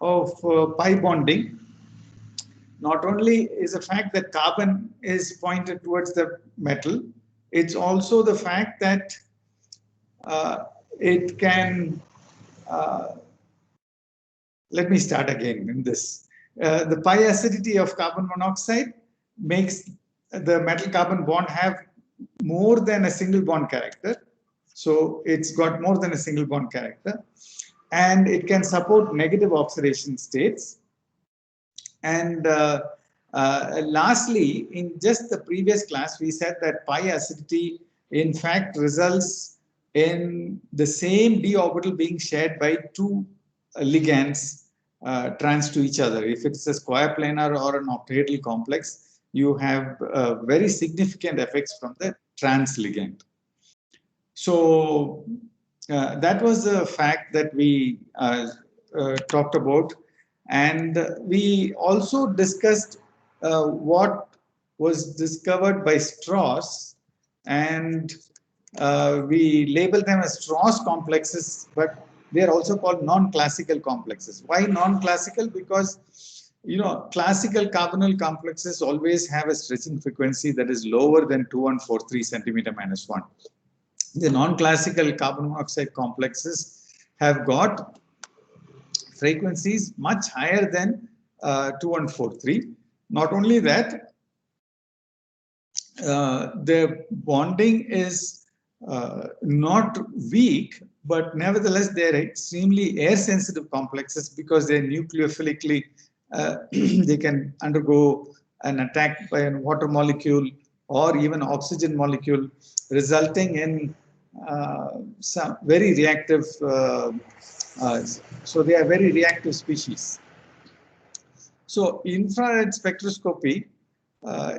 of pi bonding not only is the fact that carbon is pointed towards the metal, it's also the fact that uh, it can, uh, let me start again in this. The pi acidity of carbon monoxide makes the metal carbon bond have more than a single bond character. So it's got more than a single bond character. And it can support negative oxidation states. And lastly, in just the previous class, we said that pi acidity in fact results in the same d orbital being shared by two ligands trans to each other. If it's a square planar or an octahedral complex, you have very significant effects from the trans ligand. So that was the fact that we talked about. And we also discussed what was discovered by Strauss, and we label them as Strauss complexes, but they are also called non-classical complexes. Why non-classical? Because classical carbonyl complexes always have a stretching frequency that is lower than 2143 centimeter minus 1. The non-classical carbon monoxide complexes have got frequencies much higher than 2143. Not only that, the bonding is not weak, but nevertheless they are extremely air sensitive complexes because they are nucleophilically they can undergo an attack by a water molecule or even oxygen molecule, resulting in some very reactive so they are very reactive species. So infrared spectroscopy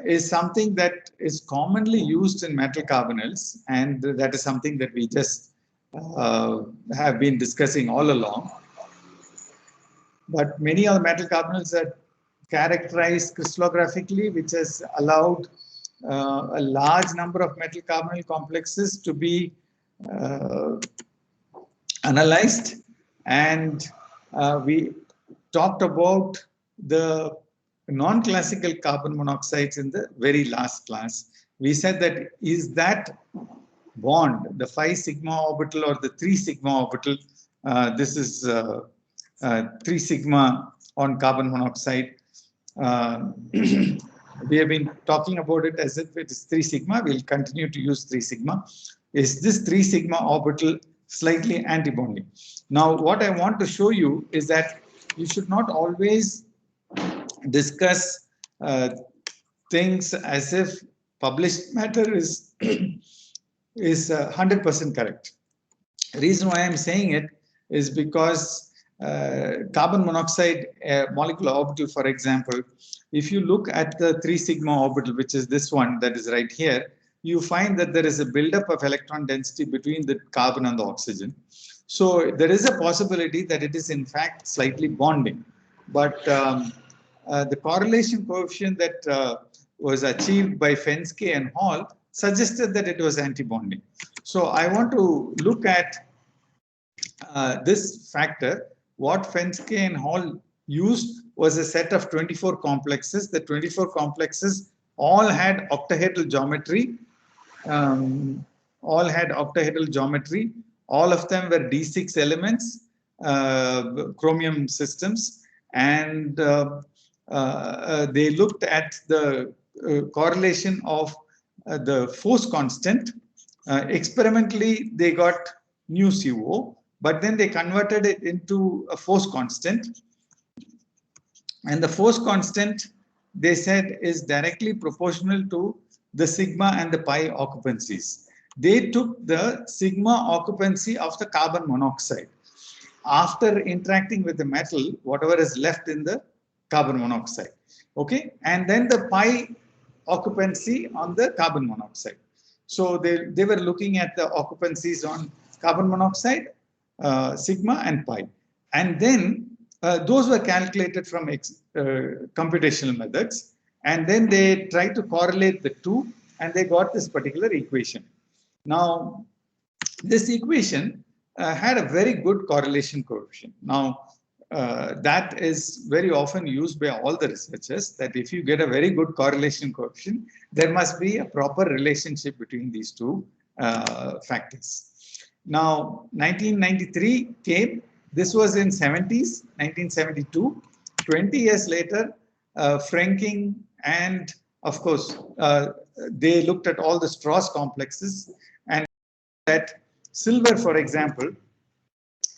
is something that is commonly used in metal carbonyls, and that is something that we just have been discussing all along. But many of the metal carbonyls are characterized crystallographically, which has allowed a large number of metal carbonyl complexes to be analyzed. And we talked about the non-classical carbon monoxides in the very last class. We said that is that bond, the 5 sigma orbital or the 3 sigma orbital, this is 3 sigma on carbon monoxide. We have been talking about it as if it is 3 sigma. We'll continue to use 3 sigma. Is this 3 sigma orbital slightly antibonding? Now, what I want to show you is that you should not always discuss things as if published matter is 100% correct. The reason why I'm saying it is because carbon monoxide molecular orbital, for example, if you look at the 3 sigma orbital, which is this one that is right here, you find that there is a buildup of electron density between the carbon and the oxygen. So there is a possibility that it is in fact slightly bonding. But the correlation coefficient that was achieved by Fenske and Hall suggested that it was anti-bonding. So I want to look at this factor. What Fenske and Hall used was a set of 24 complexes. The 24 complexes all had octahedral geometry. All of them were D6 elements, chromium systems, and they looked at the correlation of the force constant. Experimentally, they got nu CO, but then they converted it into a force constant. And the force constant, they said, is directly proportional to the sigma and the pi occupancies. They took the sigma occupancy of the carbon monoxide. After interacting with the metal, whatever is left in the carbon monoxide. Okay, and then the pi occupancy on the carbon monoxide. So they were looking at the occupancies on carbon monoxide, sigma and pi. And then those were calculated from computational methods. And then they tried to correlate the two, and they got this particular equation. Now, this equation had a very good correlation coefficient. Now, that is very often used by all the researchers, that if you get a very good correlation coefficient, there must be a proper relationship between these two factors. Now, 1993 came. This was in 70s, 1972. 20 years later, Franking and, of course, they looked at all the Strauss complexes, and that silver, for example,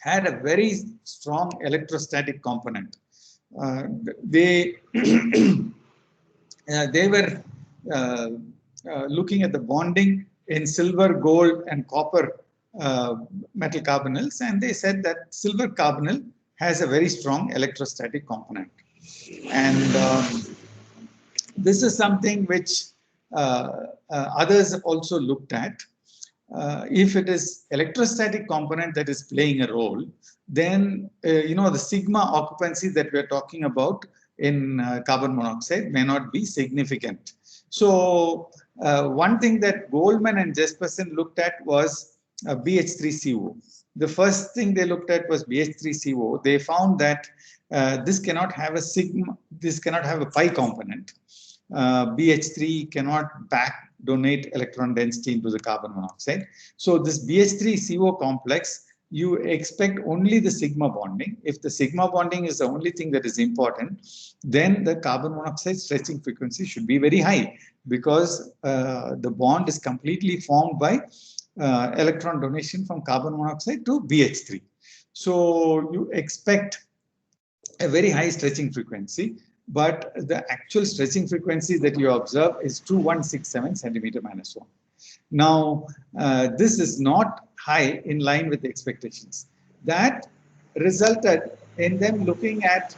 had a very strong electrostatic component. They they were looking at the bonding in silver, gold, and copper metal carbonyls, and they said that silver carbonyl has a very strong electrostatic component. And this is something which others also looked at. If it is electrostatic component that is playing a role, then the sigma occupancy that we are talking about in carbon monoxide may not be significant. So one thing that Goldman and Jespersen looked at was BH3CO. The first thing they looked at was BH3CO. They found that this cannot have a sigma, this cannot have a pi component. BH3 cannot back donate electron density into the carbon monoxide. So this BH3CO complex, you expect only the sigma bonding. If the sigma bonding is the only thing that is important, then the carbon monoxide stretching frequency should be very high, because the bond is completely formed by electron donation from carbon monoxide to BH3. So you expect a very high stretching frequency, but the actual stretching frequency that you observe is 2167 centimeter minus 1. Now, this is not high in line with the expectations. That resulted in them looking at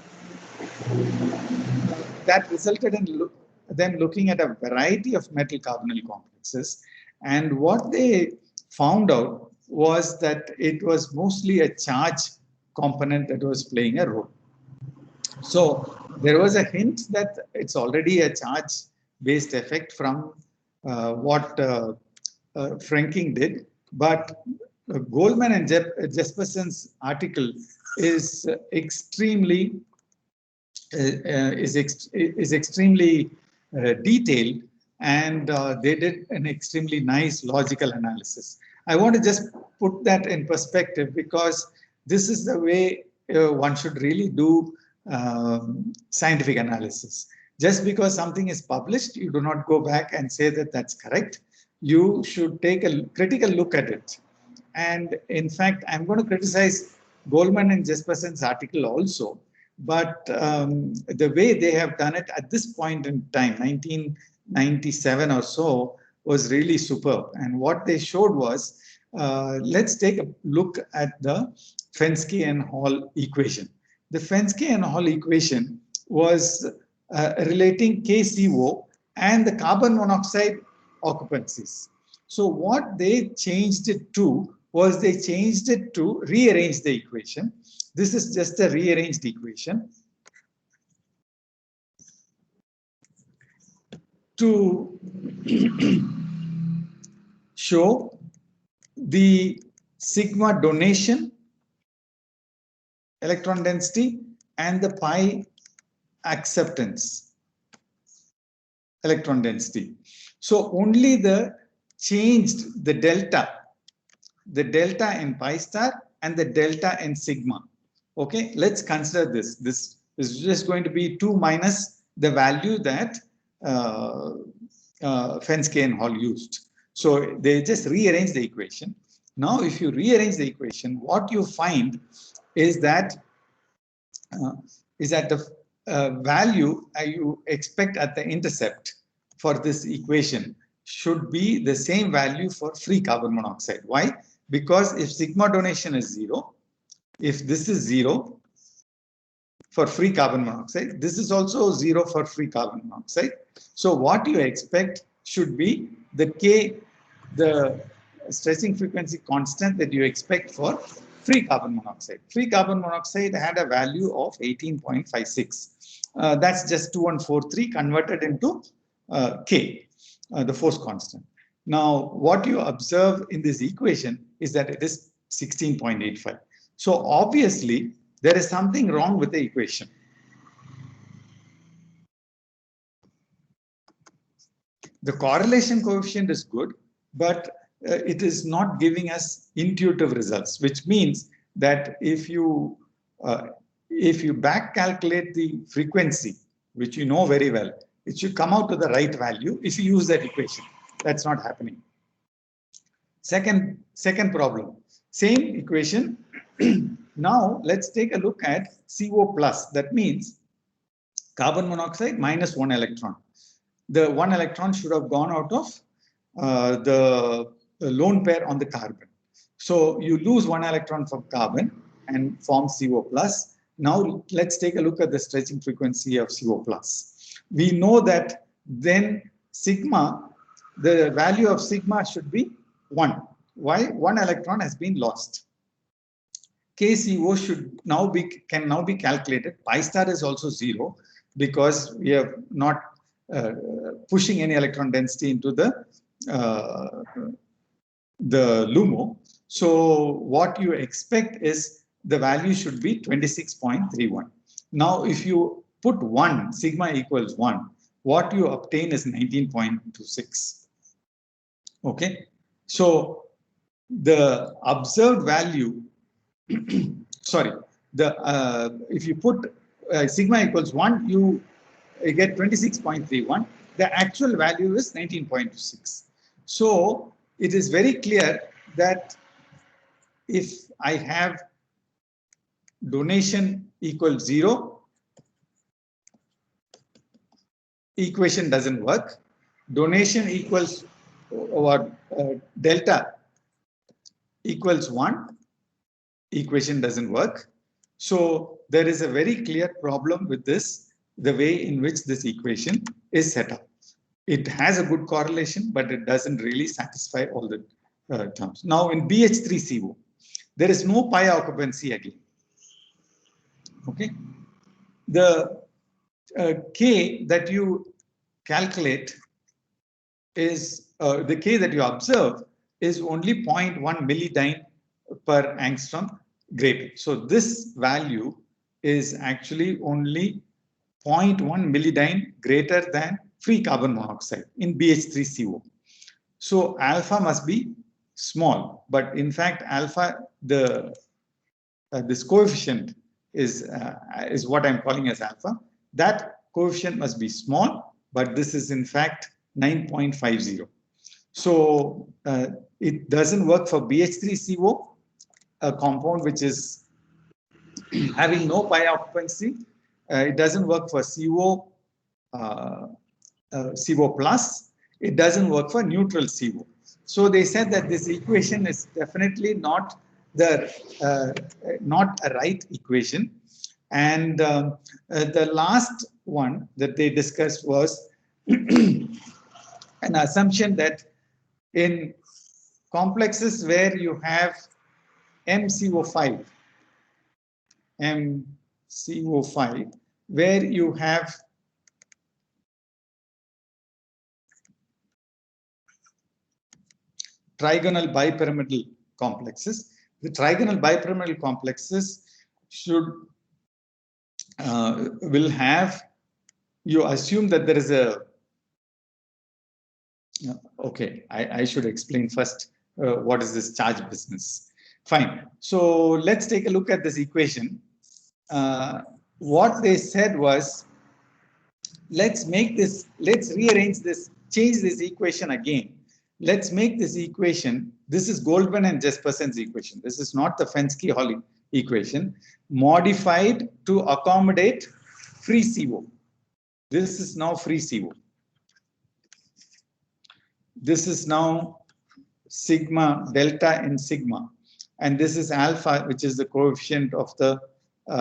them looking at a variety of metal carbonyl complexes, and what they found out was that it was mostly a charge component that was playing a role. So there was a hint that it's already a charge-based effect from what Franking did, but Goldman and Jespersen's article is extremely detailed, and they did an extremely nice logical analysis. I want to just put that in perspective, because this is the way one should really do scientific analysis. Just because something is published, you do not go back and say that that's correct. You should take a critical look at it. And in fact, I'm going to criticize Goldman and Jespersen's article also, but the way they have done it at this point in time, 1997 or so, was really superb. And what they showed was, let's take a look at the Fenske and Hall equation. The Fenske and Hall equation was relating KCO and the carbon monoxide occupancies. So what they changed it to was, they changed it to rearrange the equation. This is just a rearranged equation to show the sigma donation electron density and the pi acceptance electron density. So only the changed the delta in pi star and the delta in sigma. Okay, let's consider this. This is just going to be 2 minus the value that Fenske and Hall used. So they just rearrange the equation. Now, if you rearrange the equation, what you find is that the value you expect at the intercept for this equation should be the same value for free carbon monoxide. Why? Because if sigma donation is 0, if this is 0 for free carbon monoxide, this is also 0 for free carbon monoxide. So what you expect should be the stretching frequency constant that you expect for free carbon monoxide. Free carbon monoxide had a value of 18.56. That's just 2143 converted into K, the force constant. Now, what you observe in this equation is that it is 16.85. So obviously, there is something wrong with the equation. The correlation coefficient is good, but it is not giving us intuitive results, which means that if you back calculate the frequency, which you know very well, it should come out to the right value if you use that equation. That's not happening. Second problem, same equation. Now let's take a look at CO plus. That means carbon monoxide minus 1 electron. The 1 electron should have gone out of the lone pair on the carbon. So you lose 1 electron from carbon and form CO plus. Now let's take a look at the stretching frequency of CO plus. We know that then sigma, the value of sigma should be 1. Why? 1 electron has been lost. KCO can now be calculated. Pi star is also 0 because we are not pushing any electron density into the LUMO. So what you expect is the value should be 26.31. Now, if you put 1, sigma equals 1, what you obtain is 19.26. Okay. So the observed value, sorry, if you put sigma equals 1, you get 26.31. The actual value is 19.26. So it is very clear that if I have donation equals 0, equation doesn't work. Donation equals delta equals 1, equation doesn't work. So there is a very clear problem with this, the way in which this equation is set up. It has a good correlation, but it doesn't really satisfy all the terms. Now in BH3CO, there is no pi occupancy again. Okay. The K that you calculate is, the K that you observe is only 0.1 millidine per angstrom greater. So this value is actually only 0.1 millidine greater than free carbon monoxide in BH3CO. So alpha must be small, but in fact alpha, this coefficient is what I'm calling as alpha. That coefficient must be small, but this is in fact 9.50. So it doesn't work for BH3CO, a compound which is having no pi occupancy. It doesn't work for CO plus. It doesn't work for neutral CO. So they said that this equation is definitely not a right equation. And the last one that they discussed was an assumption that in complexes where you have MCO5, where you have trigonal bipyramidal complexes. The trigonal bipyramidal complexes will have, you assume that there is a, okay, I should explain first what is this charge business. Fine. So let's take a look at this equation. What they said was, let's rearrange this, change this equation again. Let's make this equation, this is Goldman and Jespersen's equation. This is not the Fensky-Hall equation, modified to accommodate free CO. This is now free CO. This is now sigma, delta in sigma. And this is alpha, which is the coefficient of the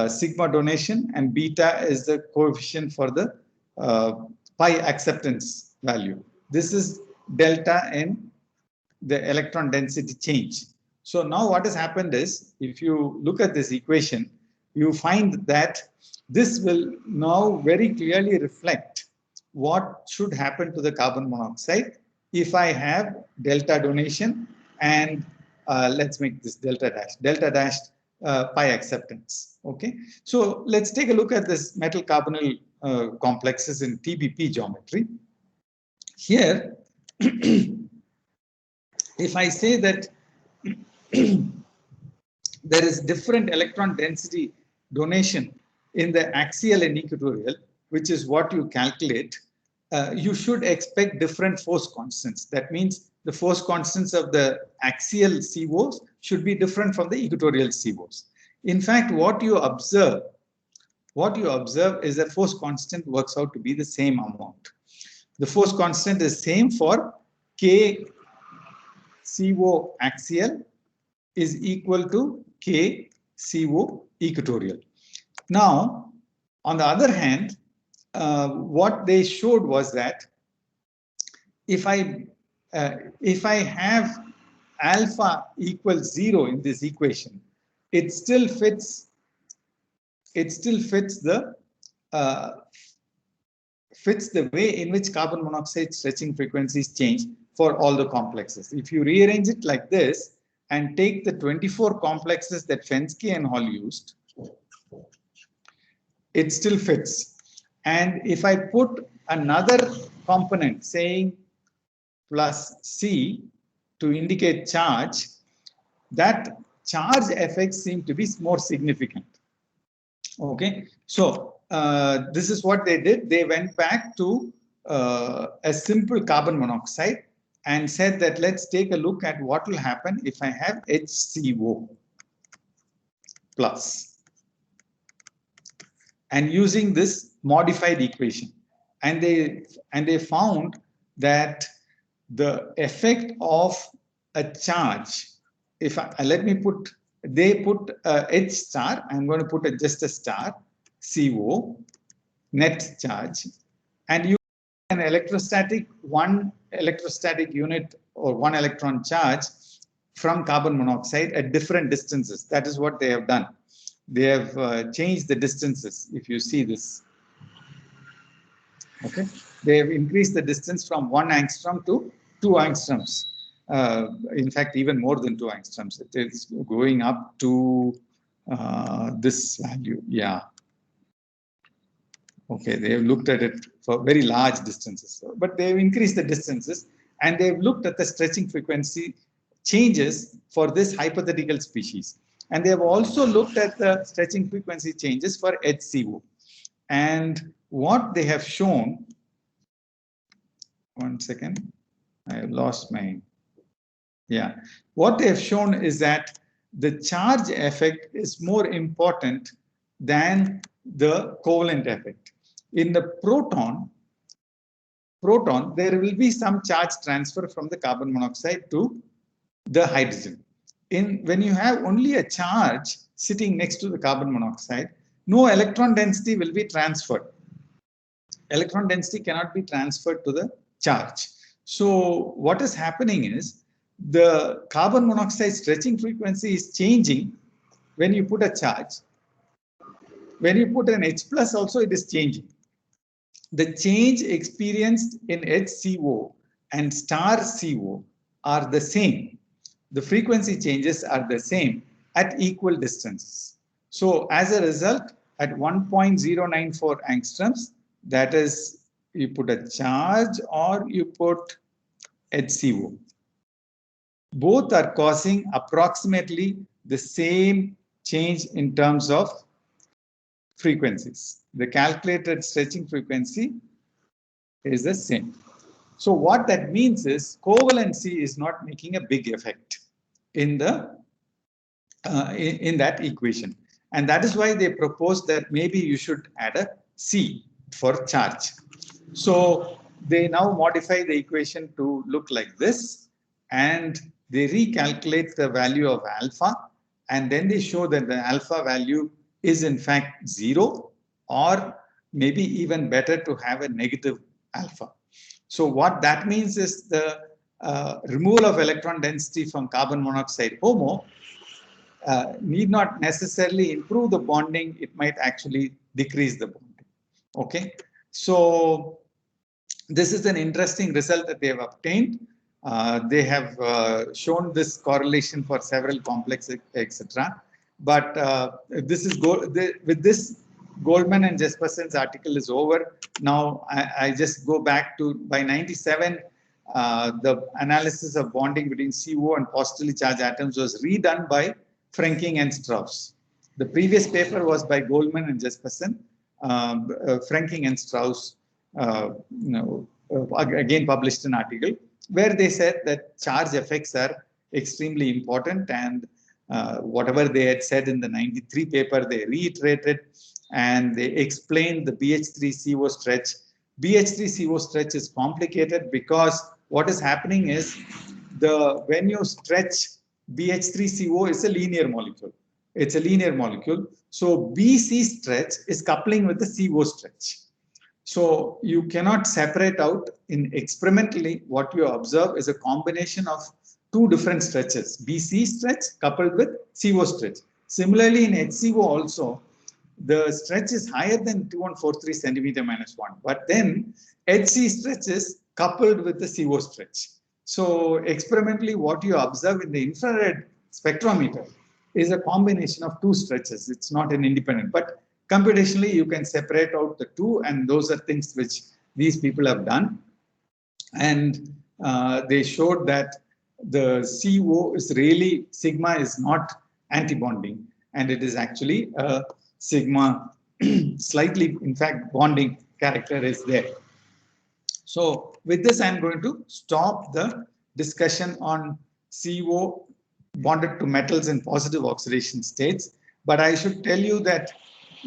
sigma donation, and beta is the coefficient for the pi acceptance value. This is delta in the electron density change. So now what has happened is, if you look at this equation, you find that this will now very clearly reflect what should happen to the carbon monoxide if I have delta donation and let's make this delta dash. Delta dash pi acceptance. Okay, so let's take a look at this metal carbonyl complexes in TBP geometry. Here, if I say that there is different electron density donation in the axial and equatorial, which is what you calculate, you should expect different force constants. That means the force constants of the axial COs should be different from the equatorial COs. In fact, what you observe is that force constant works out to be the same amount. The force constant is same for K CO axial is equal to K CO equatorial. Now, on the other hand, what they showed was that if I have alpha equals 0 in this equation, it still fits the way in which carbon monoxide stretching frequencies change for all the complexes. If you rearrange it like this and take the 24 complexes that Fenske and Hall used, it still fits. And if I put another component saying plus C to indicate charge, that charge effects seem to be more significant. Okay, so this is what they did. They went back to a simple carbon monoxide and said that let's take a look at what will happen if I have HCO plus, and using this modified equation, and they found that the effect of a charge, if let me put, they put H star, I'm going to put just a star, CO, net charge, and you an one electrostatic unit or one electron charge from carbon monoxide at different distances. That is what they have done. They have changed the distances. If you see this, okay, they have increased the distance from 1 angstrom to 2 angstroms. In fact, even more than 2 angstroms. It is going up to this value. Yeah. Okay, they have looked at it for very large distances, but they have increased the distances, and they have looked at the stretching frequency changes for this hypothetical species. And they have also looked at the stretching frequency changes for HCO. And what they have shown, one second, I have lost my, yeah. What they have shown is that the charge effect is more important than the covalent effect. In the proton, there will be some charge transfer from the carbon monoxide to the hydrogen. When you have only a charge sitting next to the carbon monoxide, no electron density will be transferred. Electron density cannot be transferred to the charge. So what is happening is the carbon monoxide stretching frequency is changing when you put a charge. When you put an H plus also, it is changing. The change experienced in HCO and star CO are the same. The frequency changes are the same at equal distances. So as a result, at 1.094 angstroms, that is, you put a charge or you put HCO. Both are causing approximately the same change in terms of frequencies. The calculated stretching frequency is the same. So what that means is covalency is not making a big effect in the in that equation, and that is why they proposed that maybe you should add a C for charge. So they now modify the equation to look like this, and they recalculate the value of alpha, and then they show that the alpha value is in fact 0, or maybe even better to have a negative alpha. So what that means is the removal of electron density from carbon monoxide HOMO need not necessarily improve the bonding. It might actually decrease the bonding. Okay, so this is an interesting result that they have obtained. They have shown this correlation for several complexes, etc. But this is with this Goldman and Jesperson's article is over. Now I just go back to by 97. The analysis of bonding between CO and positively charged atoms was redone by Franking and Strauss. The previous paper was by Goldman and Jesperson. Franking and Strauss, again published an article where they said that charge effects are extremely important, and whatever they had said in the 93 paper, they reiterated and they explained the BH3CO stretch. BH3CO stretch is complicated because what is happening is when you stretch BH3CO is a linear molecule. It's a linear molecule. So BC stretch is coupling with the CO stretch. So you cannot separate out. In experimentally, what you observe is a combination of two different stretches, BC stretch coupled with CO stretch. Similarly, in HCO also, the stretch is higher than 2143 centimeter minus 1, but then HC stretch is coupled with the CO stretch. So experimentally, what you observe in the infrared spectrometer is a combination of two stretches. It's not an independent, but computationally you can separate out the two, and those are things which these people have done. And they showed that the CO is really, sigma is not antibonding, and it is actually a sigma slightly, in fact, bonding character is there. So with this, I'm going to stop the discussion on CO bonded to metals in positive oxidation states. But I should tell you that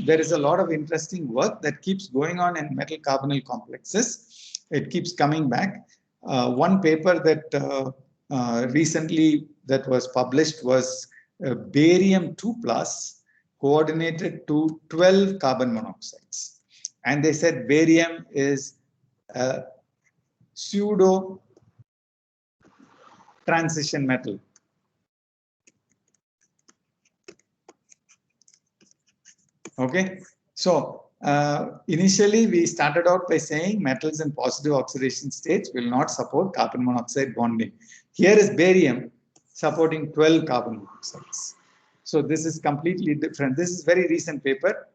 there is a lot of interesting work that keeps going on in metal carbonyl complexes. It keeps coming back. One paper that recently that was published was barium 2 plus coordinated to 12 carbon monoxides. And they said barium is a pseudo transition metal. Okay, so initially we started out by saying metals in positive oxidation states will not support carbon monoxide bonding. Here is barium supporting 12 carbon monoxides. So this is completely different. This is very recent paper.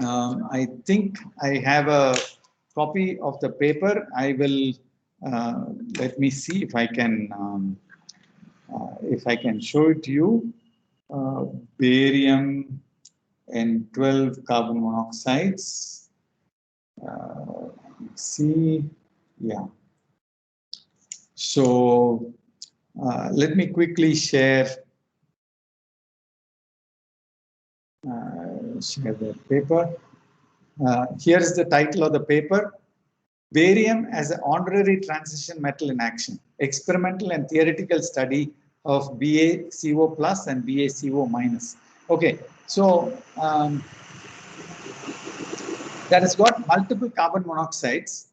I think I have a copy of the paper. I will let me see if I can show it to you. Barium and 12 carbon monoxides. See, yeah. So let me quickly share the paper. Here is the title of the paper: Barium as an honorary transition metal in action. Experimental and theoretical study of BaCO plus and BaCO minus. Okay, so that has got multiple carbon monoxides.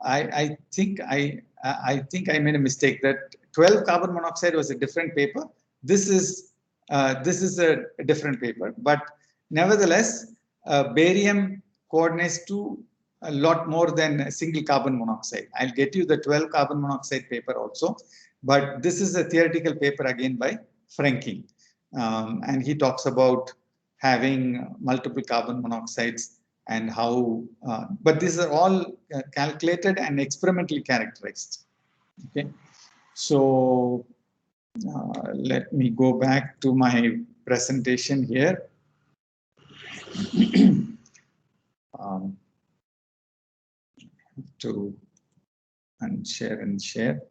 I think I made a mistake. That 12 carbon monoxide was a different paper. This is a different paper, but nevertheless, barium coordinates to a lot more than a single carbon monoxide. I'll get you the 12 carbon monoxide paper also, but this is a theoretical paper again by Franking, and he talks about having multiple carbon monoxides and how, but these are all calculated and experimentally characterized. Okay, so let me go back to my presentation here. To unshare and share.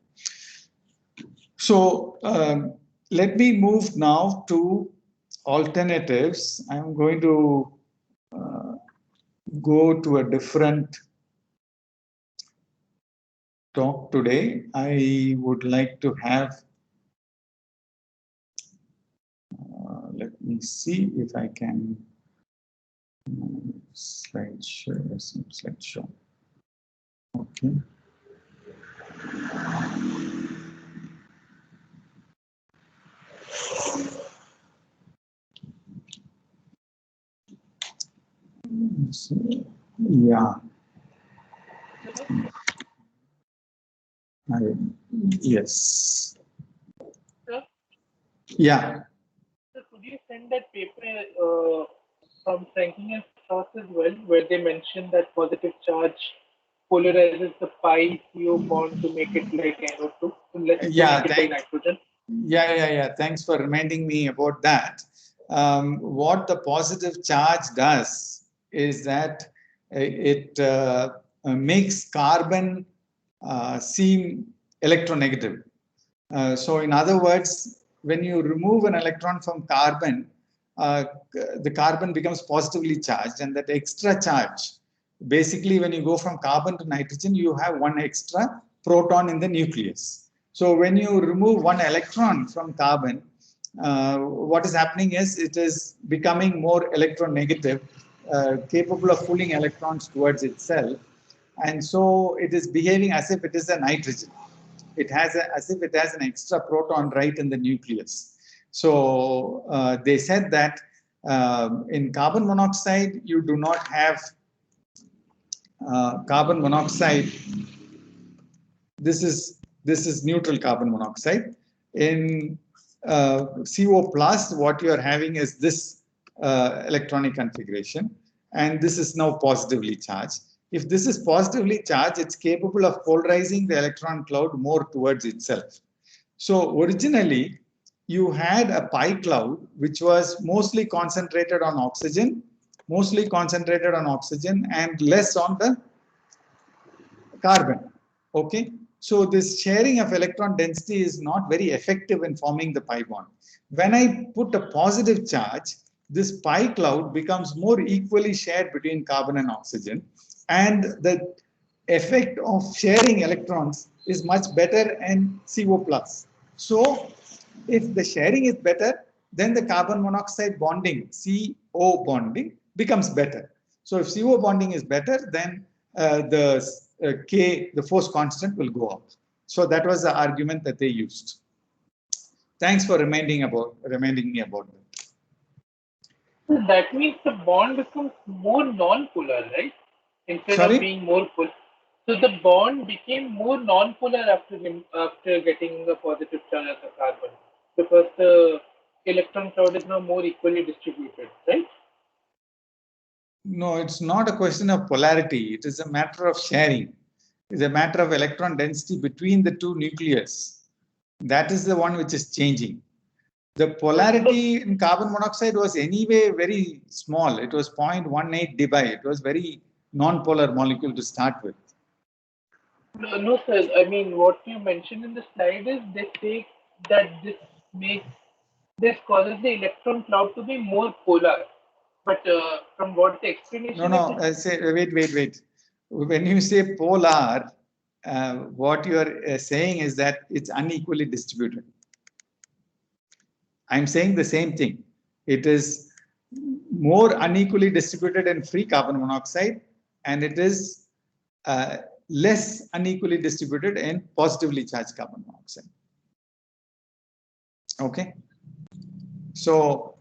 So let me move now to alternatives. I'm going to go to a different talk today. I would like to have, let me see if I can slideshow. Okay. Yeah. Yes. Yeah. So could you send recommend that paper from Franklin and Strauss as well, where they mention that positive charge polarizes the pi CO bond to make it like NO2, to Yeah, make it like nitrogen. yeah. Thanks for reminding me about that. What the positive charge does is that it makes carbon seem electronegative. So in other words, when you remove an electron from carbon, the carbon becomes positively charged, and that extra charge, basically when you go from carbon to nitrogen, you have one extra proton in the nucleus. So when you remove one electron from carbon, what is happening is it is becoming more electronegative, capable of pulling electrons towards itself, and so it is behaving as if it is a nitrogen. It has as if it has an extra proton right in the nucleus. So they said that in carbon monoxide, you do not have carbon monoxide. This is neutral carbon monoxide. In CO plus, what you are having is this electronic configuration, and this is now positively charged. If this is positively charged, it's capable of polarizing the electron cloud more towards itself. So originally, you had a pi cloud which was mostly concentrated on oxygen, and less on the carbon. Okay, so this sharing of electron density is not very effective in forming the pi bond. When I put a positive charge, this pi cloud becomes more equally shared between carbon and oxygen, and the effect of sharing electrons is much better in CO plus. So if the sharing is better, then the carbon monoxide bonding, CO bonding, becomes better. So if CO bonding is better, then K, the force constant, will go up. So that was the argument that they used. Thanks for reminding me about that. So that means the bond becomes more non-polar, right? Instead of being more polar. So the bond became more non-polar after getting a positive charge of the carbon, because the electron cloud is now more equally distributed, right? No, it's not a question of polarity. It is a matter of sharing. It's a matter of electron density between the two nucleus. That is the one which is changing. The polarity in carbon monoxide was anyway very small. It was 0.18 dBi. It was very non-polar molecule to start with. No, sir. I mean, what you mentioned in the slide is they say that this causes the electron cloud to be more polar. But from what the explanation is, wait. When you say polar, what you are saying is that it's unequally distributed. I'm saying the same thing. It is more unequally distributed in free carbon monoxide, and it is less unequally distributed in positively charged carbon monoxide. Okay. So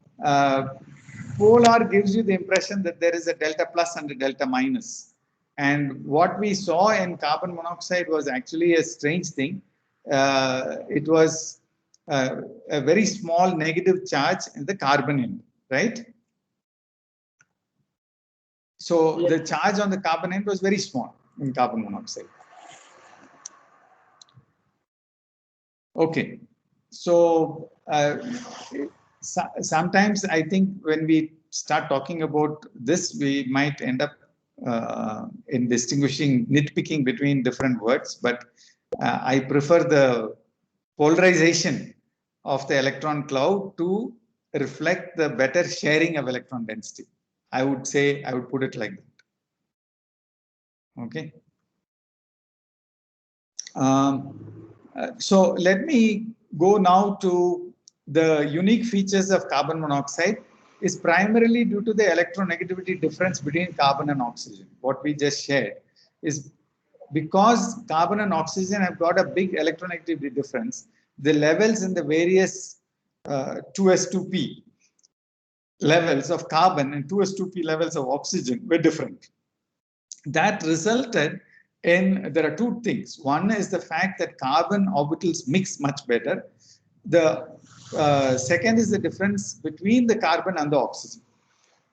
polar gives you the impression that there is a delta plus and a delta minus. And what we saw in carbon monoxide was actually a strange thing. It was a very small negative charge in the carbon end, right? So yes, the charge on the carbon end was very small in carbon monoxide. Okay, so sometimes I think when we start talking about this, we might end up in distinguishing, nitpicking between different words, but I prefer the polarization of the electron cloud to reflect the better sharing of electron density. I would put it like that. Okay. So let me go now to the unique features of carbon monoxide is primarily due to the electronegativity difference between carbon and oxygen. What we just shared is because carbon and oxygen have got a big electronegativity difference, the levels in the various 2s2p levels of carbon and 2s2p levels of oxygen were different. That resulted in, there are two things. One is the fact that carbon orbitals mix much better. The Second is the difference between the carbon and the oxygen.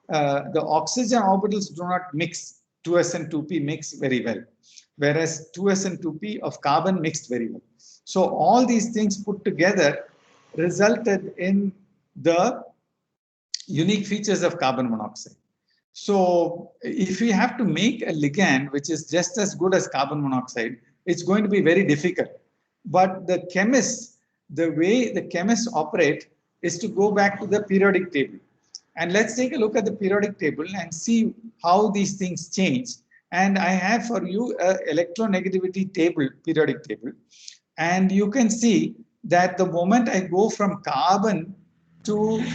The oxygen orbitals do not mix. 2s and 2p mix very well, whereas 2s and 2p of carbon mixed very well. So all these things put together resulted in the unique features of carbon monoxide. So if we have to make a ligand which is just as good as carbon monoxide, it's going to be very difficult. But the chemists, the way the chemists operate is to go back to the periodic table. And let's take a look at the periodic table and see how these things change. And I have for you an electronegativity table, periodic table. And you can see that the moment I go from carbon to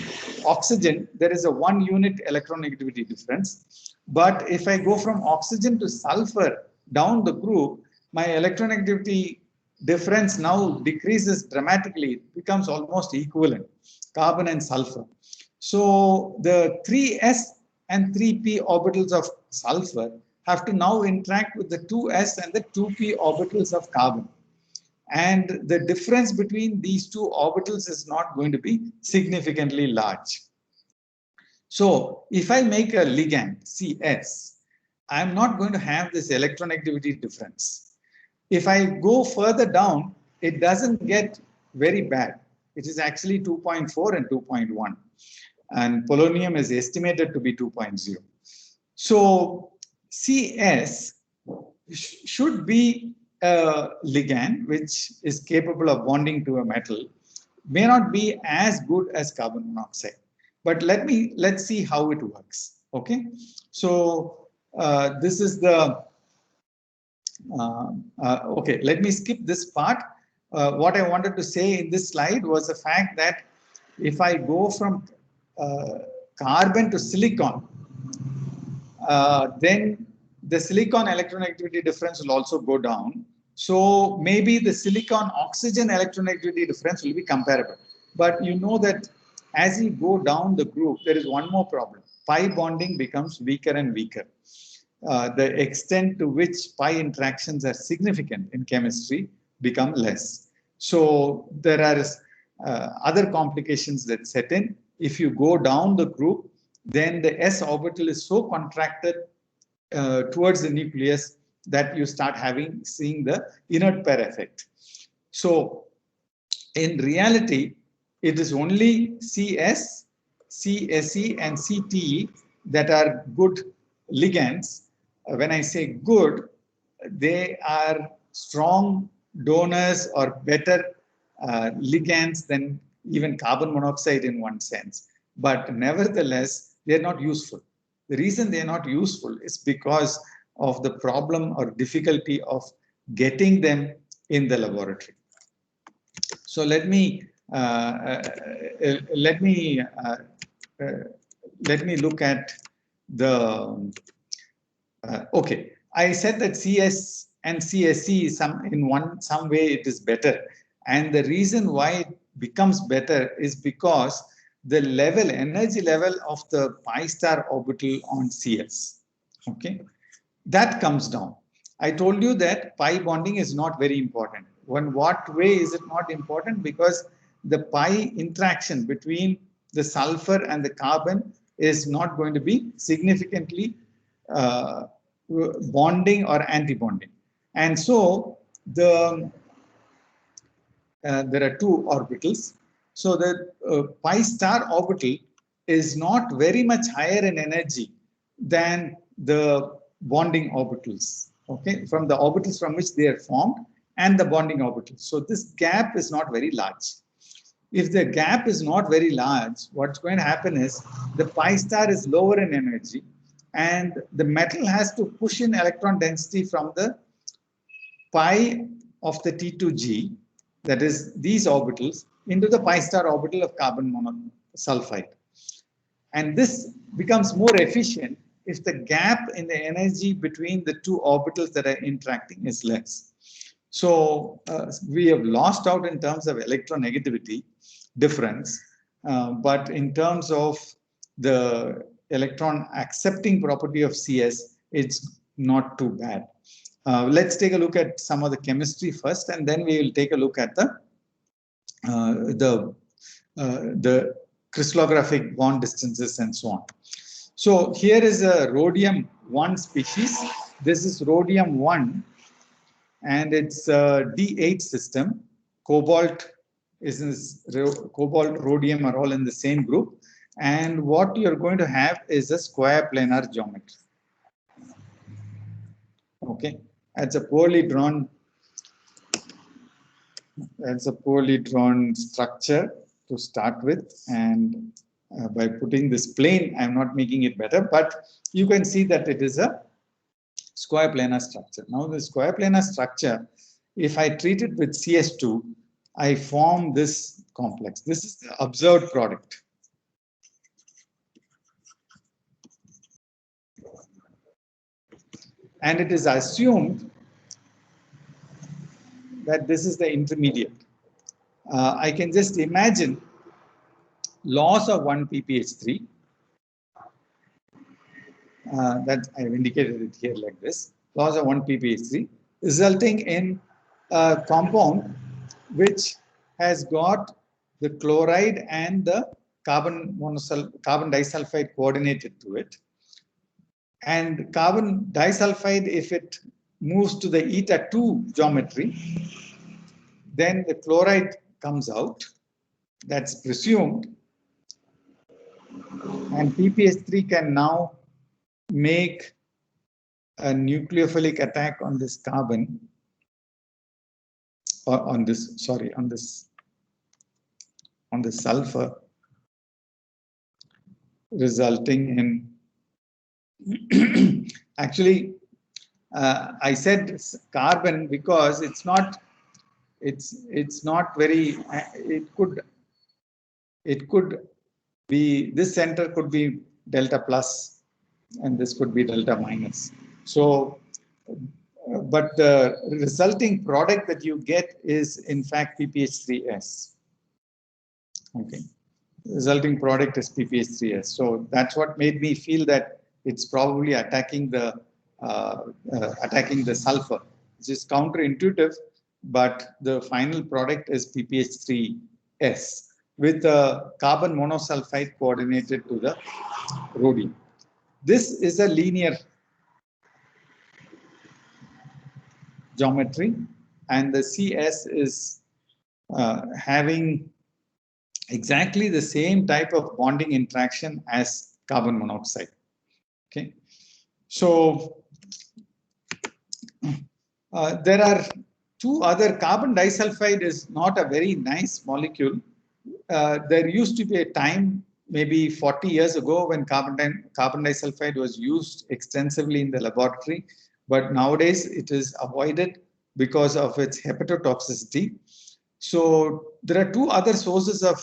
oxygen, there is a 1 unit electronegativity difference. But if I go from oxygen to sulfur down the group, my electronegativity difference now decreases dramatically. It becomes almost equivalent, carbon and sulfur. So the 3s and 3p orbitals of sulfur have to now interact with the 2s and the 2p orbitals of carbon. And the difference between these two orbitals is not going to be significantly large. So if I make a ligand, CS, I'm not going to have this electronegativity difference. If I go further down, it doesn't get very bad. It is actually 2.4 and 2.1. And polonium is estimated to be 2.0. So CS should be a ligand which is capable of bonding to a metal, may not be as good as carbon monoxide. But let's see how it works. Okay, so this is the okay. Let me skip this part. What I wanted to say in this slide was the fact that if I go from carbon to silicon, then the silicon electronegativity difference will also go down. So maybe the silicon oxygen electronegativity difference will be comparable. But you know that as you go down the group, there is one more problem. Pi bonding becomes weaker and weaker. The extent to which pi interactions are significant in chemistry become less. So there are other complications that set in. If you go down the group, then the s orbital is so contracted towards the nucleus that you start seeing the inert pair effect. So in reality, it is only CS, CSE, and CTE that are good ligands. When I say good, they are strong donors or better ligands than even carbon monoxide in one sense. But nevertheless, they're not useful. The reason they're not useful is because of the problem or difficulty of getting them in the laboratory. So let me look at the okay. I said that CS and CSE some way it is better, and the reason why it becomes better is because the energy level of the pi star orbital on CS, okay, that comes down. I told you that pi bonding is not very important. What way is it not important? Because the pi interaction between the sulfur and the carbon is not going to be significantly bonding or anti-bonding. And so there are two orbitals. So the pi star orbital is not very much higher in energy than the bonding orbitals, okay, from the orbitals from which they are formed and the bonding orbitals. So this gap is not very large. If the gap is not very large, what's going to happen is the pi star is lower in energy and the metal has to push in electron density from the pi of the T2G, that is these orbitals, into the pi star orbital of carbon monosulfide. And this becomes more efficient if the gap in the energy between the two orbitals that are interacting is less. So we have lost out in terms of electronegativity difference, but in terms of the electron accepting property of CS, it's not too bad. Let's take a look at some of the chemistry first, and then we will take a look at the the crystallographic bond distances and so on. So here is a rhodium 1 species. This is rhodium 1 and it's a D8 system. Cobalt cobalt, rhodium are all in the same group. And what you're going to have is a square planar geometry. Okay, that's a poorly drawn structure to start with, and by putting this plane, I'm not making it better, but you can see that it is a square planar structure. Now the square planar structure, if I treat it with CS2, I form this complex. This is the observed product. And it is assumed that this is the intermediate. I can just imagine loss of 1 ppH3. That I've indicated it here like this. Loss of 1 ppH3 resulting in a compound which has got the chloride and the carbon disulfide coordinated to it. And carbon disulfide, if it moves to the eta 2 geometry, then the chloride comes out. That's presumed. And ppH3 can now make a nucleophilic attack on this carbon, or on this sulfur, resulting in actually I said carbon because it's not very, it could be, this center could be delta plus and this could be delta minus. So but the resulting product that you get is in fact ppH3S. Okay, resulting product is ppH3S. So that's what made me feel that it's probably attacking the sulfur, which is counterintuitive, but the final product is ppH3S with a carbon monosulfide coordinated to the rhodium. This is a linear geometry, and the CS is having exactly the same type of bonding interaction as carbon monoxide. Okay, so there are two other. Carbon disulfide is not a very nice molecule. There used to be a time, maybe 40 years ago, when carbon disulfide was used extensively in the laboratory, but nowadays it is avoided because of its hepatotoxicity. So there are two other sources of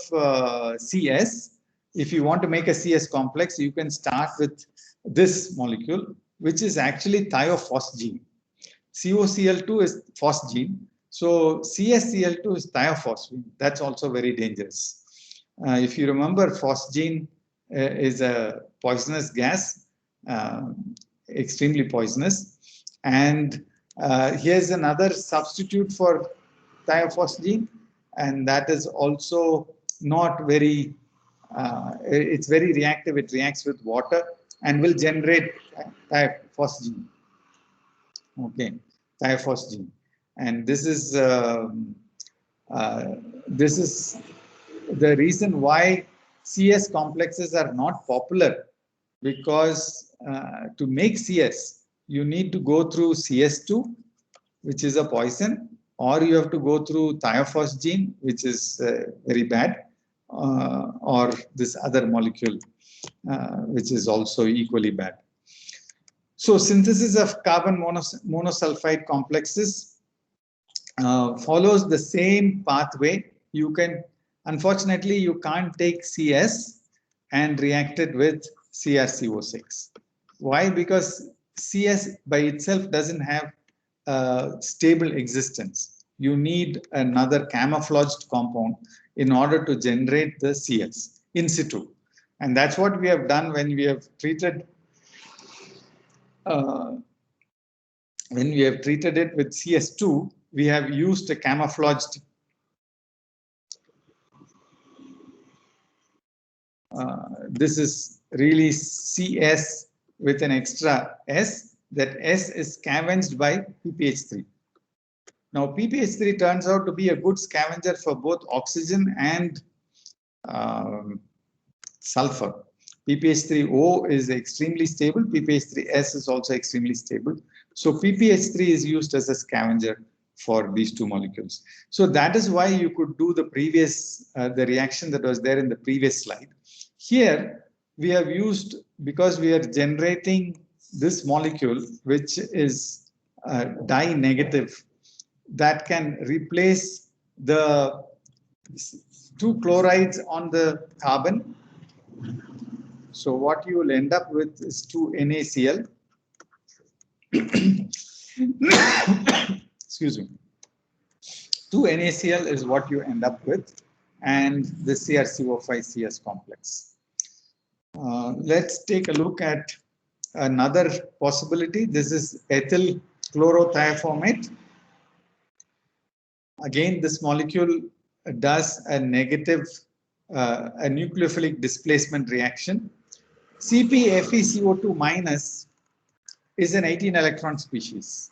CS. If you want to make a CS complex, you can start with this molecule, which is actually thiophosgene. COCl2 is phosgene. So CSCl2 is thiophosphine. That's also very dangerous. If you remember, phosgene is a poisonous gas, extremely poisonous. And here's another substitute for thiophosgene, and that is also not very, it's very reactive. It reacts with water and will generate thiophosgene. Okay, thiophosgene. And this is the reason why CS complexes are not popular, because to make CS, you need to go through CS2, which is a poison, or you have to go through thiophosgene, which is very bad, or this other molecule, which is also equally bad. So synthesis of carbon monosulfide complexes follows the same pathway. You can, unfortunately, you can't take CS and react it with CrCO6. Why? Because CS by itself doesn't have stable existence. You need another camouflaged compound in order to generate the CS in situ. And that's what we have done when we have treated it with CS2. We have used a camouflaged this is really CS with an extra S. That S is scavenged by PPH3. Now, PPH3 turns out to be a good scavenger for both oxygen and sulfur. PPH3O is extremely stable. PPH3S is also extremely stable. So PPH3 is used as a scavenger for these two molecules. So that is why you could do the previous, the reaction that was there in the previous slide. Here, we have used, because we are generating this molecule, which is dye negative, that can replace the two chlorides on the carbon. So what you will end up with is 2 NaCl. Excuse me. 2 NaCl is what you end up with, and the CrCO5-CS complex. Let's take a look at another possibility. This is ethyl chlorothiaformate. Again, this molecule does a negative, a nucleophilic displacement reaction. CpFeCO2 minus is an 18 electron species.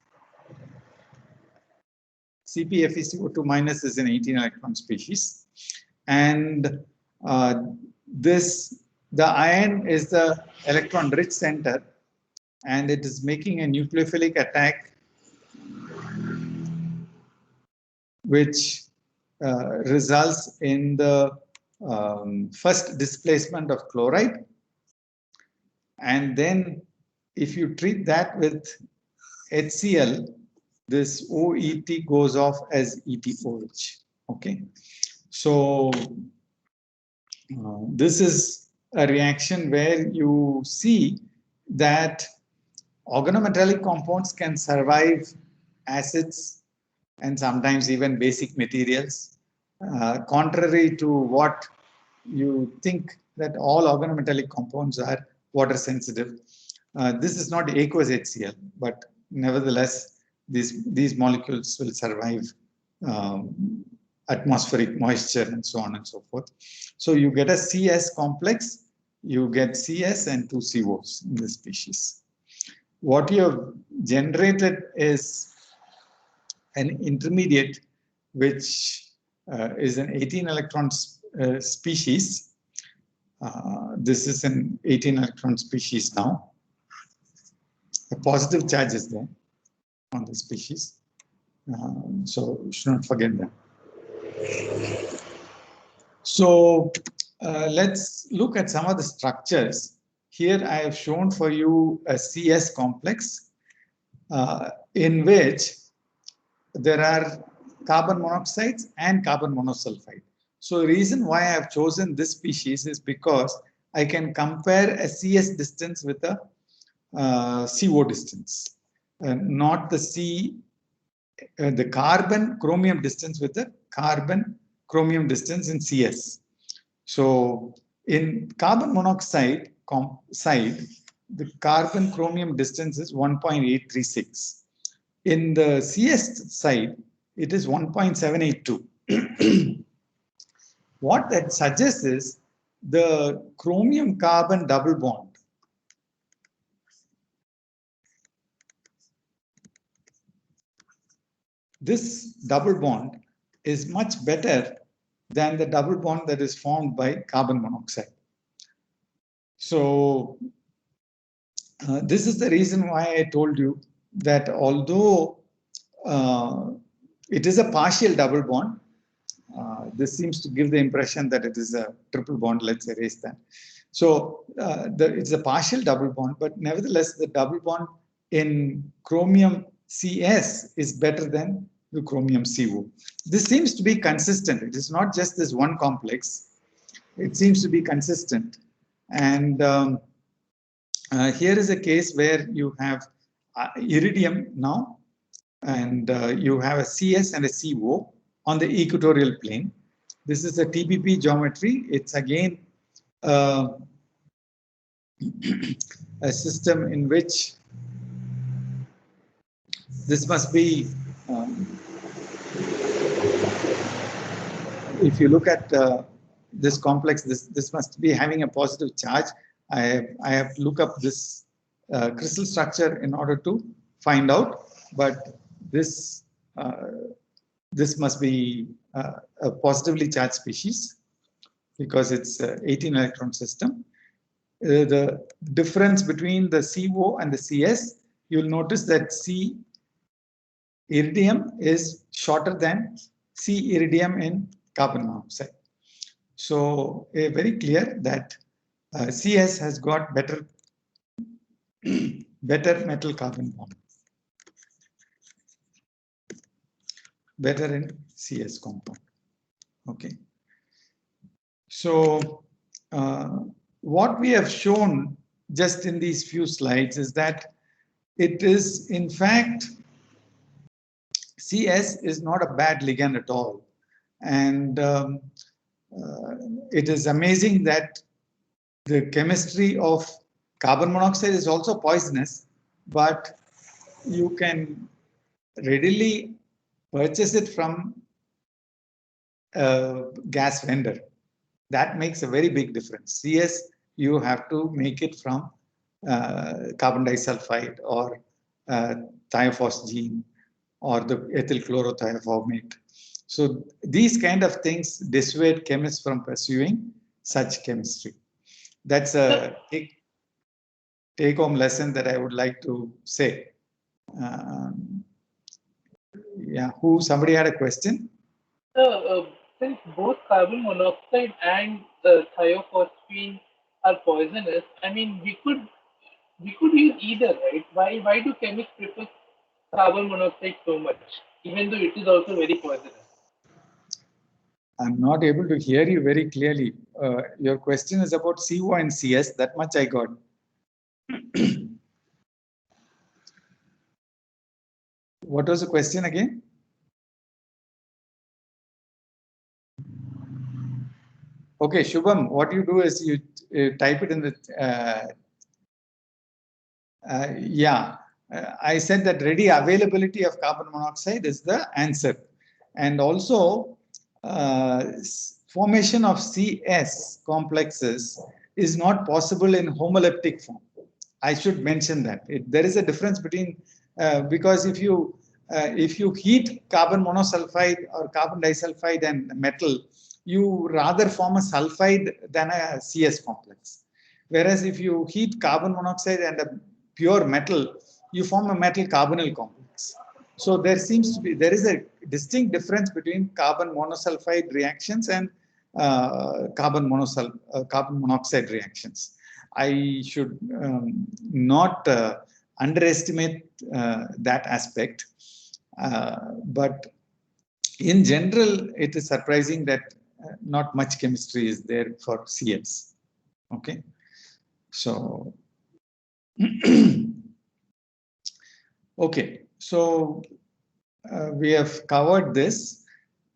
CpFeCO2 minus is an 18 electron species. And the ion is the electron rich center, and it is making a nucleophilic attack which results in the first displacement of chloride. And then if you treat that with HCl, this OET goes off as ETOH. Okay. So this is a reaction where you see that organometallic compounds can survive acids and sometimes even basic materials, contrary to what you think that all organometallic compounds are water sensitive. This is not aqueous HCl, but nevertheless, these molecules will survive atmospheric moisture and so on and so forth. So you get a CS complex, you get CS and 2 COs in this species. What you have generated is an intermediate which is an 18 electron species. This is an 18 electron species now. A positive charge is there on the species. So you should not forget that. So let's look at some of the structures. Here I have shown for you a CS complex in which there are carbon monoxides and carbon monosulfide. So the reason why I have chosen this species is because I can compare a CS distance with a CO distance, not the the carbon chromium distance with the carbon chromium distance in CS. So in carbon monoxide side, the carbon chromium distance is 1.836. In the CS side, it is 1.782. What that suggests is the chromium carbon double bond this double bond is much better than the double bond that is formed by carbon monoxide. So this is the reason why I told you that although it is a partial double bond, this seems to give the impression that it is a triple bond. Let's erase that. So it's a partial double bond, but nevertheless, the double bond in chromium CS is better than the chromium CO. This seems to be consistent. It is not just this one complex. It seems to be consistent. And here is a case where you have iridium now, and you have a CS and a CO on the equatorial plane. This is a TPP geometry. It's again a system in which this must be, if you look at this complex, this must be having a positive charge. I have to look up this crystal structure in order to find out, but this this must be a positively charged species because it's 18 electron system. The difference between the CO and the CS, you'll notice that C iridium is shorter than C iridium in carbon monoxide. So very clear that CS has got better better metal carbon bond, better in CS compound. Okay. So what we have shown just in these few slides is that it is in fact CS is not a bad ligand at all, and it is amazing that the chemistry of carbon monoxide is also poisonous, but you can readily purchase it from a gas vendor. That makes a very big difference. CS, you have to make it from carbon disulfide or thiophosgene or the ethyl chlorothiophoramate. So these kind of things dissuade chemists from pursuing such chemistry. That's a take-home lesson that I would like to say. Yeah, somebody had a question? Since both carbon monoxide and thiophosphine are poisonous, I mean, we could use either, right? Why do chemists prefer carbon monoxide so much, even though it is also very poisonous? I'm not able to hear you very clearly. Your question is about CO and CS. That much I got. What was the question again? Okay, Shubham, what you do is you type it in the yeah. I said that ready availability of carbon monoxide is the answer, and also formation of CS complexes is not possible in homoleptic form. I should mention that there is a difference between because if you heat carbon monosulfide or carbon disulfide and metal, you rather form a sulfide than a CS complex. Whereas if you heat carbon monoxide and a pure metal, you form a metal carbonyl complex. So there is a distinct difference between carbon monosulfide reactions and carbon monoxide reactions. I should not underestimate that aspect, but in general, it is surprising that not much chemistry is there for CS. Okay, so okay, so we have covered this.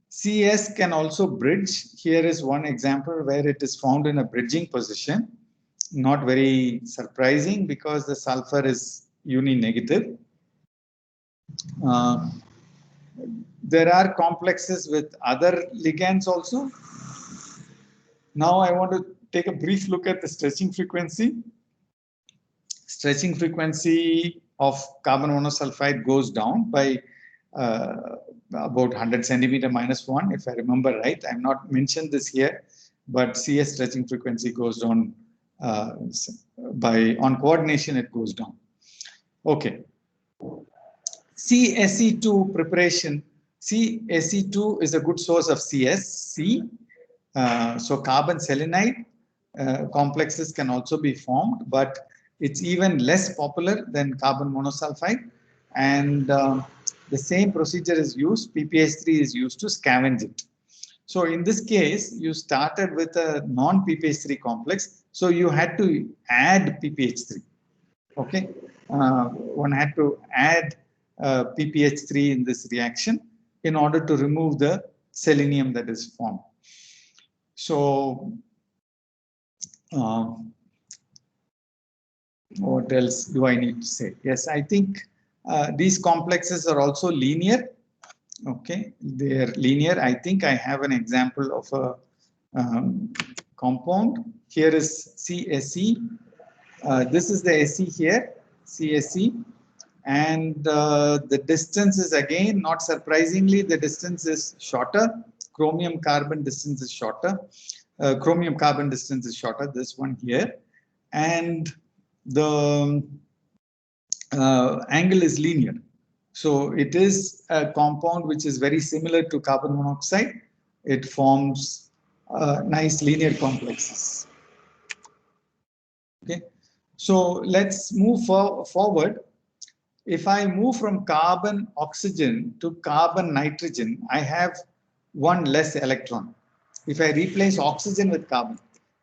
CS can also bridge. Here is one example where it is found in a bridging position. Not very surprising because the sulfur is uni-negative. There are complexes with other ligands also. Now I want to take a brief look at the stretching frequency. Stretching frequency of carbon monosulfide goes down by about 100 centimeter minus 1, if I remember right. I'm not mentioned this here, but CS stretching frequency goes down on coordination, it goes down. Okay. CSE2 preparation. CSE2 is a good source of CSC. So carbon selenide complexes can also be formed, but it's even less popular than carbon monosulfide. And the same procedure is used. PPH3 is used to scavenge it. So in this case, you started with a non-PPH3 complex. So you had to add PPH3. Okay. One had to add PPH3 in this reaction in order to remove the selenium that is formed. So what else do I need to say? Yes, I think these complexes are also linear. Okay, they are linear. I think I have an example of compound. Here is CSE. This is the Se here, CSE. And the distance is, again, not surprisingly, the distance is shorter. Chromium carbon distance is shorter. Chromium carbon distance is shorter, this one here. And the angle is linear. So it is a compound which is very similar to carbon monoxide. It forms nice linear complexes. Okay, so let's move forward. If I move from carbon oxygen to carbon nitrogen, I have one less electron. If I replace oxygen with carbon,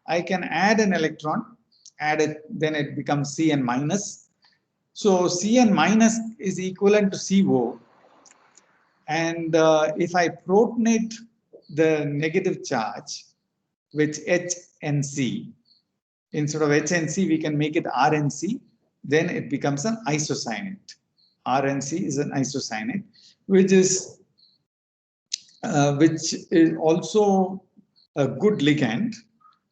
I can add an electron, add it, then it becomes Cn minus. So Cn minus is equivalent to CO. And if I protonate the negative charge with HNC, instead of HNC, we can make it RNC. Then it becomes an isocyanate. RNC is an isocyanate, which is also a good ligand.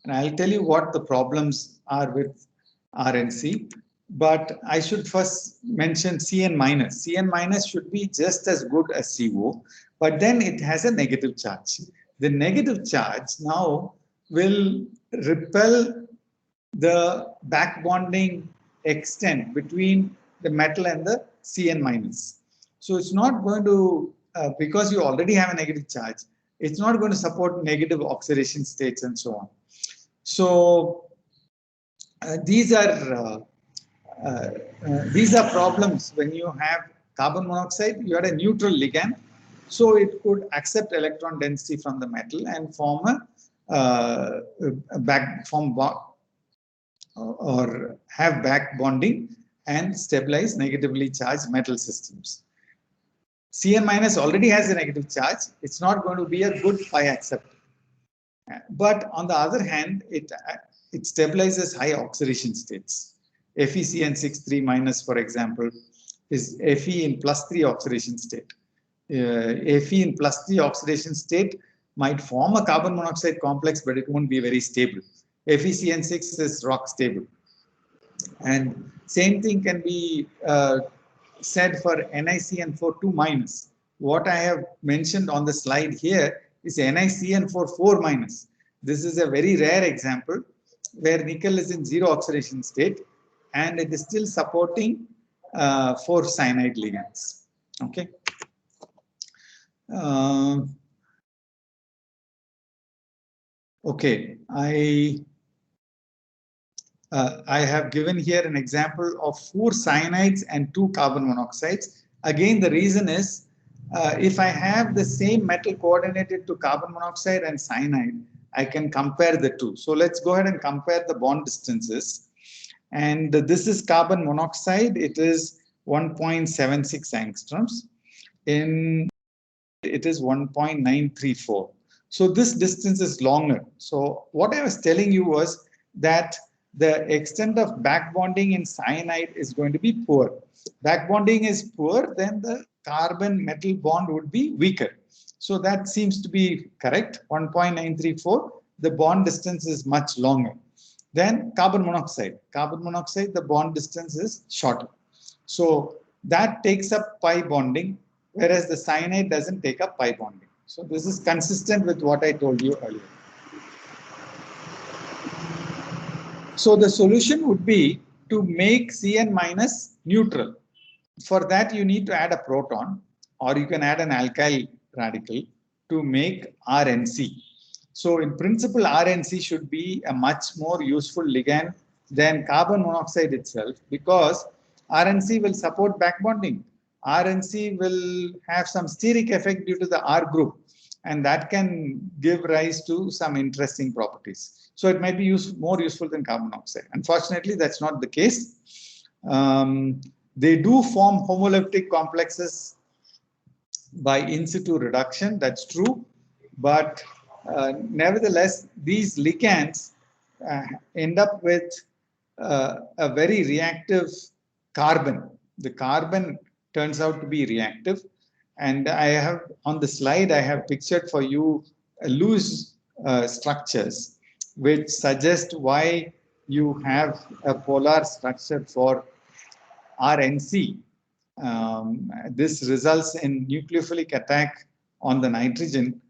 And I'll tell you what the problems are with RNC. But I should first mention Cn minus. Cn minus should be just as good as CO, but then it has a negative charge. The negative charge now will repel the back bonding extent between the metal and the Cn minus. So it's not going to, because you already have a negative charge, it's not going to support negative oxidation states and so on. So these are problems when you have carbon monoxide. You had a neutral ligand, so it could accept electron density from the metal and form or have back bonding and stabilize negatively charged metal systems. Cn minus already has a negative charge. It's not going to be a good pi acceptor. But on the other hand, it stabilizes high oxidation states. FeCN6 minus, for example, is Fe in +3 oxidation state. Fe in +3 oxidation state might form a carbon monoxide complex, but it won't be very stable. FeCN6 is rock stable. And same thing can be said for NiCN4 minus. What I have mentioned on the slide here is NiCN4 minus. This is a very rare example where nickel is in 0 oxidation state and it is still supporting 4 cyanide ligands. Okay. Okay, I have given here an example of 4 cyanides and 2 carbon monoxides. Again, the reason is if I have the same metal coordinated to carbon monoxide and cyanide, I can compare the two. So let's go ahead and compare the bond distances. And this is carbon monoxide. It is 1.76 angstroms. It is 1.934. So this distance is longer. So what I was telling you was that the extent of back bonding in cyanide is going to be poor. Back bonding is poor, then the carbon metal bond would be weaker. So that seems to be correct. 1.934. The bond distance is much longer. Then carbon monoxide. Carbon monoxide, the bond distance is shorter. So that takes up pi bonding, whereas the cyanide doesn't take up pi bonding. So this is consistent with what I told you earlier. So the solution would be to make Cn minus neutral. For that, you need to add a proton, or you can add an alkyl radical to make RNC. So in principle, RNC should be a much more useful ligand than carbon monoxide itself, because RNC will support back bonding. RNC will have some steric effect due to the R group, and that can give rise to some interesting properties. So it might be more useful than carbon monoxide. Unfortunately, that's not the case. They do form homoleptic complexes by in situ reduction, that's true. But nevertheless, these ligands end up with a very reactive carbon. The carbon turns out to be reactive. And I have on the slide, I have pictured for you a loose structures, which suggest why you have a polar structure for RNC. This results in nucleophilic attack on the nitrogen.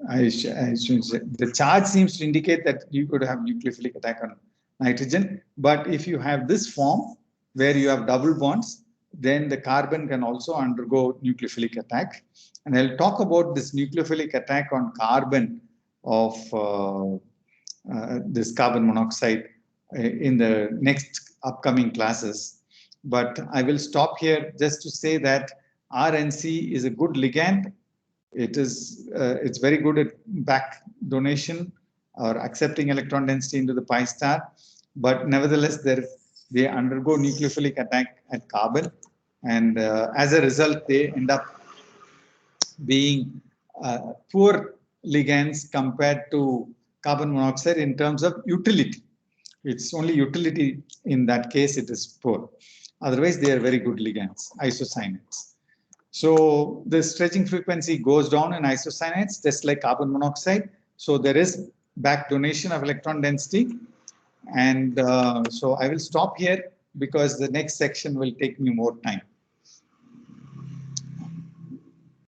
The charge seems to indicate that you could have nucleophilic attack on nitrogen, but if you have this form where you have double bonds, then the carbon can also undergo nucleophilic attack. And I'll talk about this nucleophilic attack on carbon of this carbon monoxide in the next upcoming classes. But I will stop here just to say that RNC is a good ligand. It's very good at back donation or accepting electron density into the pi star, but nevertheless they undergo nucleophilic attack at carbon, and as a result they end up being poor ligands compared to carbon monoxide in terms of utility. It's only utility in that case it is poor. Otherwise they are very good ligands, isocyanates. So the stretching frequency goes down in isocyanates, just like carbon monoxide. So there is back donation of electron density. And so I will stop here because the next section will take me more time.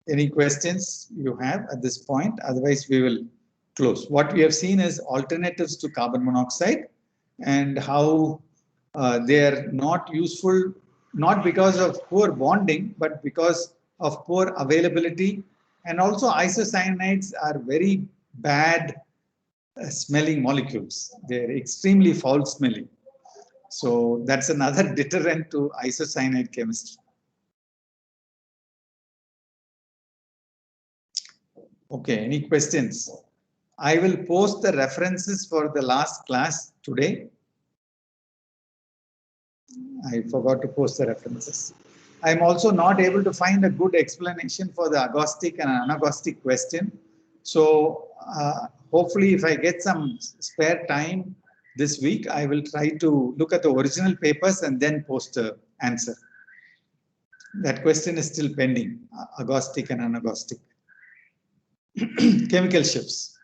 Any questions you have at this point? Otherwise, we will close. What we have seen is alternatives to carbon monoxide and how they are not useful, not because of poor bonding, but because of poor availability. And also isocyanides are very bad smelling molecules. They're extremely foul smelling. So that's another deterrent to isocyanide chemistry. Okay, any questions? I will post the references for the last class today. I forgot to post the references. I'm also not able to find a good explanation for the agostic and anagostic question. So hopefully if I get some spare time this week, I will try to look at the original papers and then post an answer. That question is still pending, agostic and anagostic. Chemical shifts.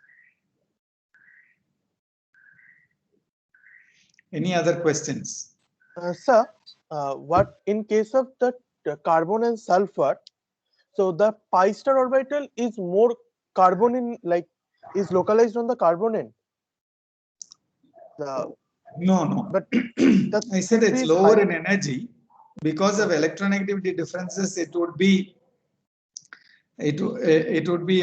Any other questions? Sir, what in case of the carbon and sulfur, so the pi star orbital is more carbon in, like, is localized on the carbon end. No. But I said it's lower in energy. Because of electronegativity differences, it would be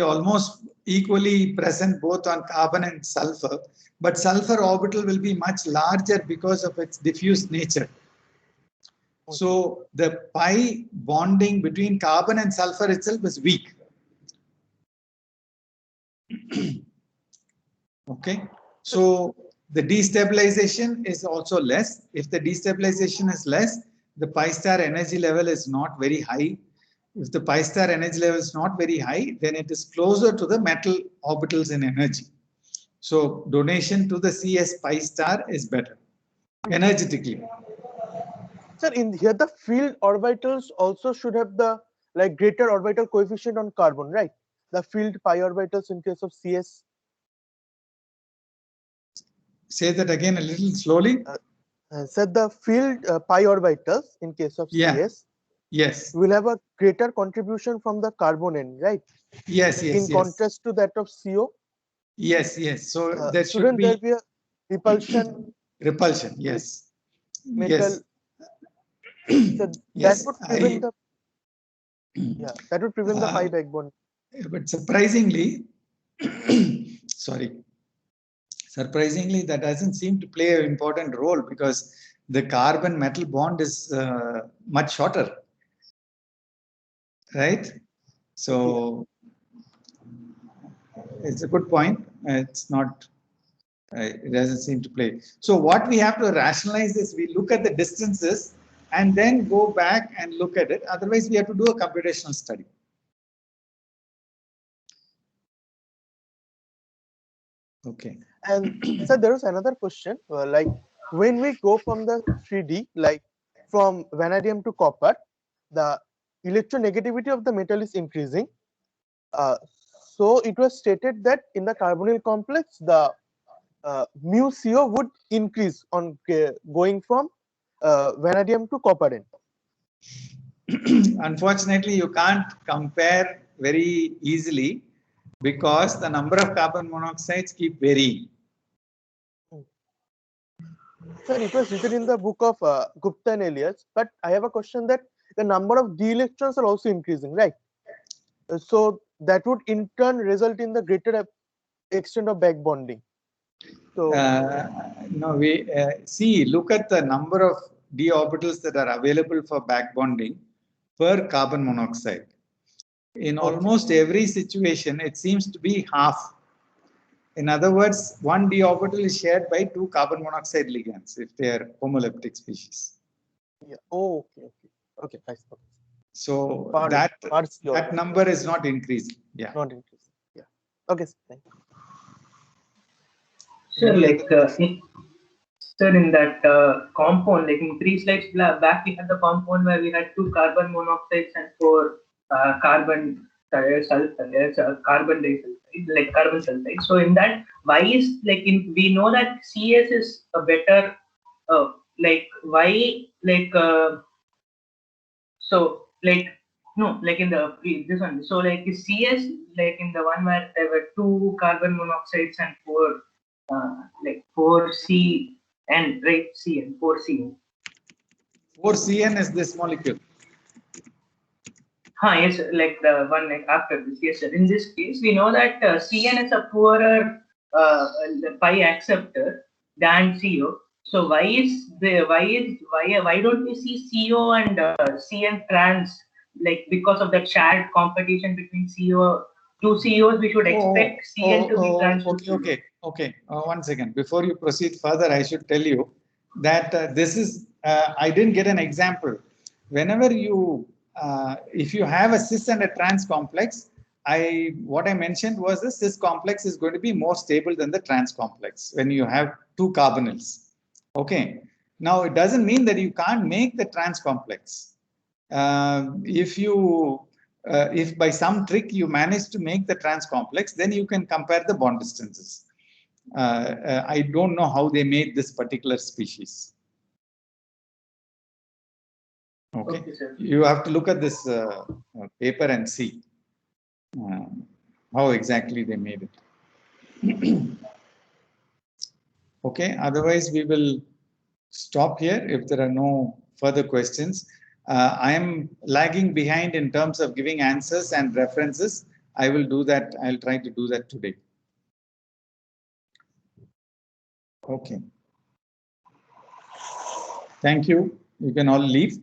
almost equally present both on carbon and sulfur, but sulfur orbital will be much larger because of its diffuse nature. Okay. So the pi bonding between carbon and sulfur itself is weak. Okay, so the destabilization is also less. If the destabilization is less, the pi star energy level is not very high. If the pi star energy level is not very high, then it is closer to the metal orbitals in energy. So donation to the CS pi star is better energetically. Sir, in here the field orbitals also should have the greater orbital coefficient on carbon, right? The field pi orbitals in case of CS. Say that again a little slowly. Said the field pi orbitals in case of CS. Yes. Will have a greater contribution from the carbon end, right? Yes. In contrast to that of CO. Yes. So there shouldn't there be a repulsion? Repulsion, yes. Metal. Yes. So that would prevent that would prevent the pi backbone. But surprisingly, surprisingly, that doesn't seem to play an important role because the carbon metal bond is much shorter, right? So it's a good point. It's not, it doesn't seem to play. So what we have to rationalize is we look at the distances and then go back and look at it. Otherwise, we have to do a computational study. Okay. And so there is another question, like when we go from the 3D, like from vanadium to copper, the electronegativity of the metal is increasing. So it was stated that in the carbonyl complex, the mu CO would increase on going from vanadium to copper N. Unfortunately, you can't compare very easily because the number of carbon monoxides keep varying. Sir, it was written in the book of Gupta and Elias, but I have a question that the number of d electrons are also increasing, right? So that would in turn result in the greater extent of back bonding. So no, we see, look at the number of d orbitals that are available for back bonding per carbon monoxide. In almost every situation, it seems to be half. In other words, one d orbital is shared by two carbon monoxide ligands if they are homoleptic species. Yeah. Oh, okay. I suppose. So that number is not increasing. Yeah. Not increasing. Yeah. Okay. Thank you. Sir, in that compound, like in 3 slides back, we had the compound where we had 2 carbon monoxides and 4 carbon sulfide, carbon disulfide, like carbon sulfide. So in that, why is we know that CS is a better, in the this one. So is CS in the one where there were 2 carbon monoxides and 4 4CN, right? CN, 4CN. 4CN is this molecule. Yes, like the one after this. Yes, sir. In this case, we know that CN is a poorer pi acceptor than CO. So why don't we see CO and CN trans, because of that shared competition between CO? 2 COs, we should expect CN to be trans. Okay. One second. Before you proceed further, I should tell you that this is, I didn't get an example. Whenever you, if you have a cis and a trans complex, what I mentioned was the cis complex is going to be more stable than the trans complex when you have 2 carbonyls. Okay. Now, it doesn't mean that you can't make the trans complex. If by some trick you manage to make the trans complex, then you can compare the bond distances. I don't know how they made this particular species. Okay, you have to look at this paper and see how exactly they made it. Okay, otherwise we will stop here if there are no further questions. I am lagging behind in terms of giving answers and references. I will do that. I'll try to do that today. Okay. Thank you. You can all leave.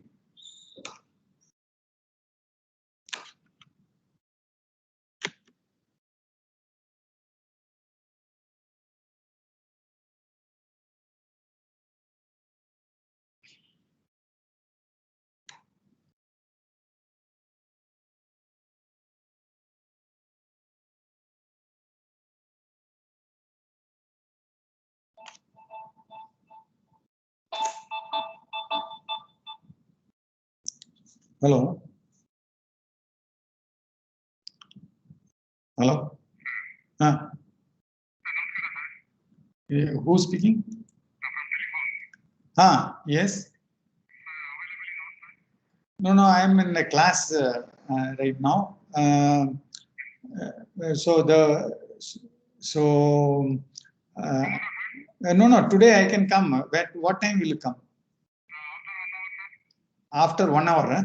Hello. Hello. Who's speaking? Yes. No, I am in the class right now. No, today I can come. What time will you come? After 1 hour, huh?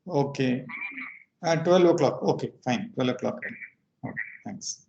Okay. 12 o'clock. Okay, fine. 12 o'clock. Okay, thanks.